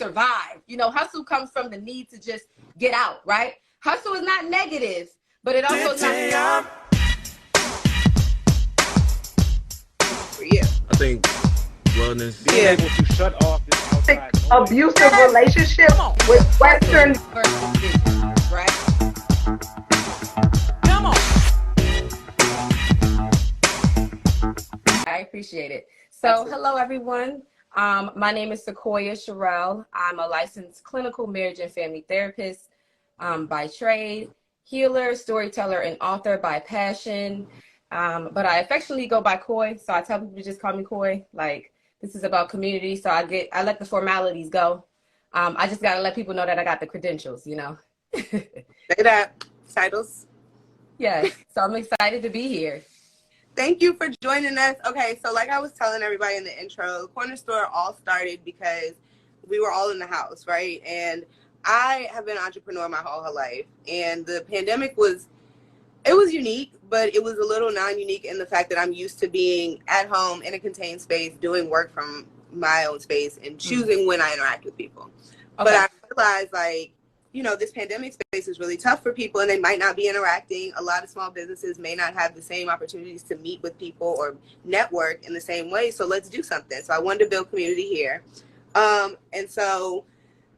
survive. You know, hustle comes from the need to just get out, right? Hustle is not negative, but it also is not for you. I think wellness, being able to shut off this outside abusive relationship with Western versus business, right? Come on. I appreciate it. So, hello everyone. My name is Sequoyah Sherrill. I'm a licensed clinical marriage and family therapist by trade, healer, storyteller, and author by passion. But I affectionately go by Coy, so I tell people to just call me Coy. Like, this is about community, so I let the formalities go. I just gotta let people know that I got the credentials, you know. Say that. Titles. Yes, so I'm excited to be here. Thank you for joining us. Okay, so like I was telling everybody in the intro, the corner store all started because we were all in the house, right? And I have been an entrepreneur my whole life, and the pandemic was unique, but it was a little non-unique in the fact that I'm used to being at home in a contained space, doing work from my own space and choosing when I interact with people. Okay. But I realized, like, you know, this pandemic space is really tough for people and they might not be interacting. A lot of small businesses may not have the same opportunities to meet with people or network in the same way. So let's do something. So I wanted to build community here. And so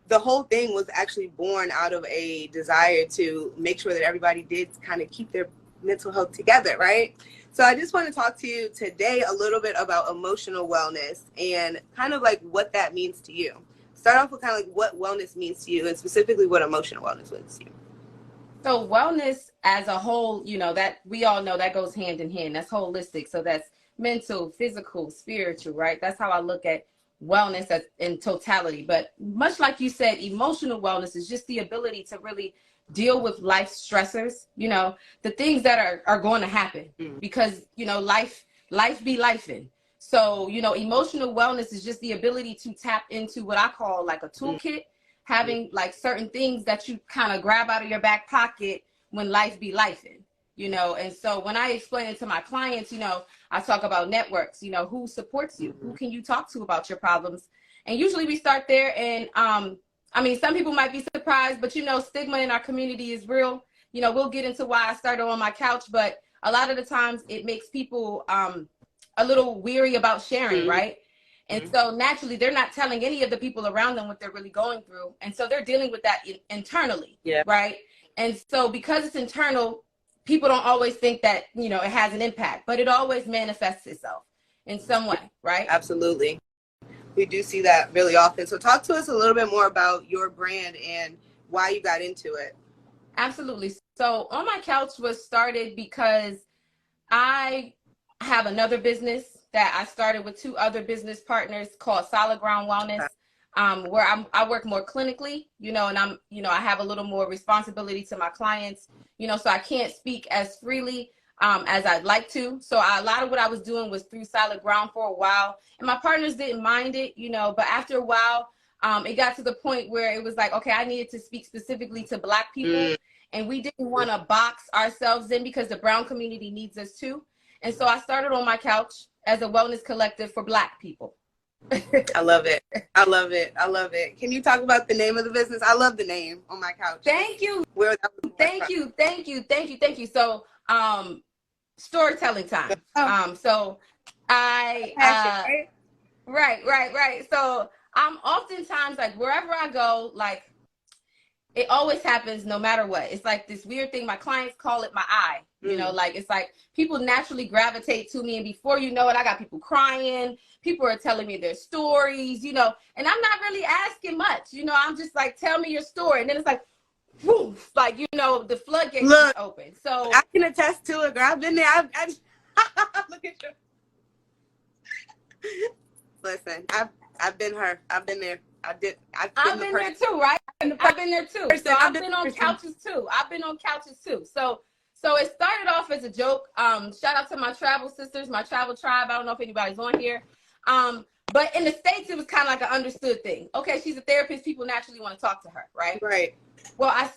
the whole thing was actually born out of a desire to make sure that everybody did kind of keep their mental health together, right? So I just want to talk to you today a little bit about emotional wellness and kind of like what that means to you. Start off with kind of like what wellness means to you and specifically what emotional wellness means to you. So wellness as a whole, you know, that we all know that goes hand in hand. That's holistic. So that's mental, physical, spiritual, right? That's how I look at wellness as in totality. But much like you said, emotional wellness is just the ability to really deal with life stressors, you know, the things that are going to happen because, you know, life be lifing. So, you know, emotional wellness is just the ability to tap into what I call like a toolkit, having like certain things that you kind of grab out of your back pocket when life be lifing, you know. And so when I explain it to my clients, you know, I talk about networks, you know, who supports you, who can you talk to about your problems. And usually we start there. And I mean, some people might be surprised, but, you know, stigma in our community is real. You know, we'll get into why I started on my couch, but a lot of the times it makes people a little weary about sharing, right? And so naturally, they're not telling any of the people around them what they're really going through. And so they're dealing with that internally, right? And so because it's internal, people don't always think that, you know, it has an impact, but it always manifests itself in some way, right? Absolutely. We do see that really often. So talk to us a little bit more about your brand and why you got into it. Absolutely. So On My Couch was started because I have another business that I started with two other business partners called Solid Ground Wellness, where I work more clinically, you know, and I have a little more responsibility to my clients, you know, so I can't speak as freely as I'd like to. So a lot of what I was doing was through Solid Ground for a while, and my partners didn't mind it, you know, but after a while, it got to the point where it was like, okay, I needed to speak specifically to Black people, and we didn't want to box ourselves in because the brown community needs us too. And so I started On My Couch as a wellness collective for Black people. I love it. I love it. I love it. Can you talk about the name of the business? I love the name On My Couch. Thank you. Thank you. So, storytelling time. So I, right. So I'm oftentimes like wherever I go, like it always happens no matter what. It's like this weird thing. My clients call it my eye. You know, like it's like people naturally gravitate to me, and before you know it, I got people crying. People are telling me their stories, you know, and I'm not really asking much. You know, I'm just like, tell me your story, and then it's like, woof, like, you know, the floodgates is open. So I can attest to it, girl. I've been there. I look at you. Listen, I've been her. I've been there. I've been there too, right? I've been there too. So I've been on couches too. So it started off as a joke. Shout out to my travel sisters, my travel tribe. I don't know if anybody's on here. But in the States, it was kind of like an understood thing. Okay, she's a therapist. People naturally want to talk to her, right? Right. Well, I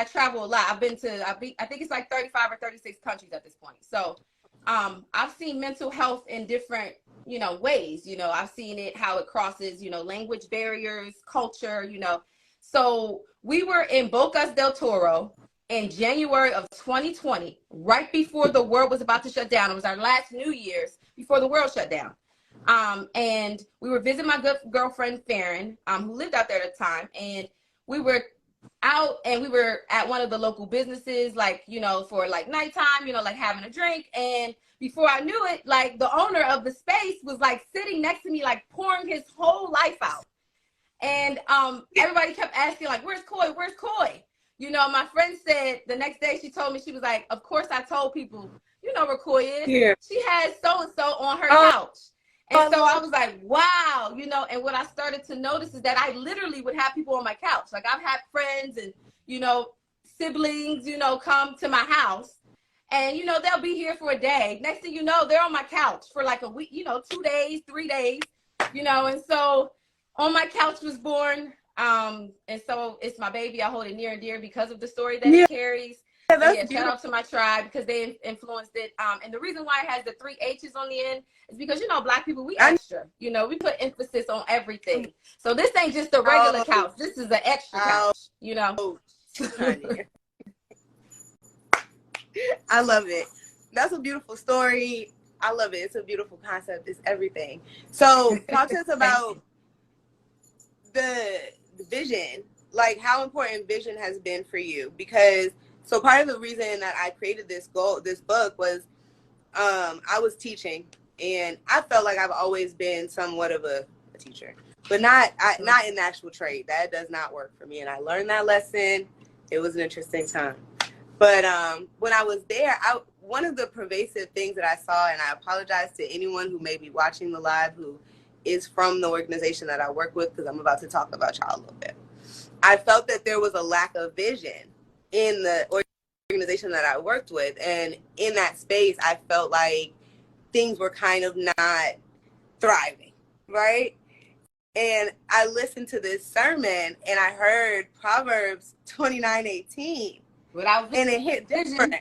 travel a lot. I think it's like 35 or 36 countries at this point. So I've seen mental health in different, ways. I've seen it, how it crosses, language barriers, culture, So we were in Bocas del Toro in January of 2020, right before the world was about to shut down. It was our last New Year's before the world shut down. And we were visiting my good girlfriend, Farron, who lived out there at the time. And we were out and we were at one of the local businesses, like, for like nighttime, like having a drink. And before I knew it, like the owner of the space was like sitting next to me, like pouring his whole life out. And everybody kept asking, like, where's Coy? Where's Coy? My friend said the next day, she told me, she was like, of course I told people, where Coy is. Yeah. She had so-and-so on her couch. And so I was like, wow, and what I started to notice is that I literally would have people on my couch. Like I've had friends and, siblings, come to my house and, they'll be here for a day. Next thing you know, they're on my couch for like a week, 2 days, 3 days, and so On My Couch was born. And so it's my baby. I hold it near and dear because of the story that it carries. Yeah, shout out to my tribe because they influenced it. And the reason why it has the 3 H's on the end is because, Black people, we extra. We put emphasis on everything. So this ain't just a regular couch. This is an extra couch, I love it. That's a beautiful story. I love it. It's a beautiful concept. It's everything. So talk to us about the vision, like how important vision has been for you, because so part of the reason that I created this book was I was teaching and I felt like I've always been somewhat of a teacher, but not in the actual trade. That does not work for me. And I learned that lesson. It was an interesting time. But when I was there, one of the pervasive things that I saw, and I apologize to anyone who may be watching the live who is from the organization that I work with, because I'm about to talk about y'all a little bit. I felt that there was a lack of vision in the organization that I worked with. And in that space, I felt like things were kind of not thriving, right? And I listened to this sermon and I heard Proverbs 29:18. Without vision, and it hit different.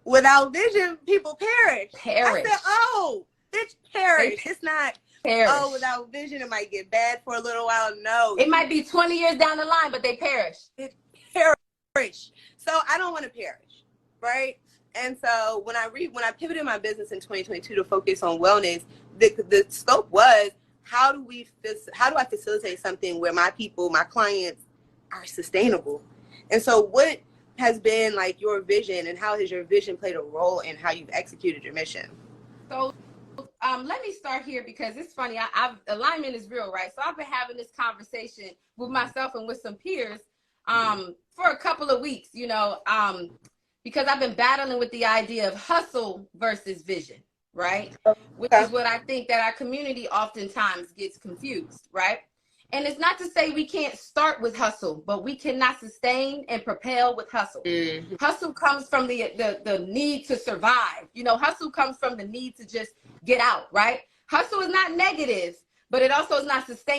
Without vision, people perish. I said, oh, bitch, perish. It's not, oh, without vision, it might get bad for a little while. No. It might be 20 years down the line, but they perish. It perish. So I don't want to perish, right? And so when I pivoted my business in 2022 to focus on wellness, the scope was, how do I facilitate something where my people, my clients are sustainable? And so what has been like your vision, and how has your vision played a role in how you've executed your mission? So let me start here because it's funny. Alignment is real, right? So I've been having this conversation with myself and with some peers for a couple of weeks, because I've been battling with the idea of hustle versus vision, right? Which is what I think that our community oftentimes gets confused, right? And it's not to say we can't start with hustle, but we cannot sustain and propel with hustle. Mm-hmm. Hustle comes from the need to survive. Hustle comes from the need to just get out, right? Hustle is not negative, but it also is not sustainable.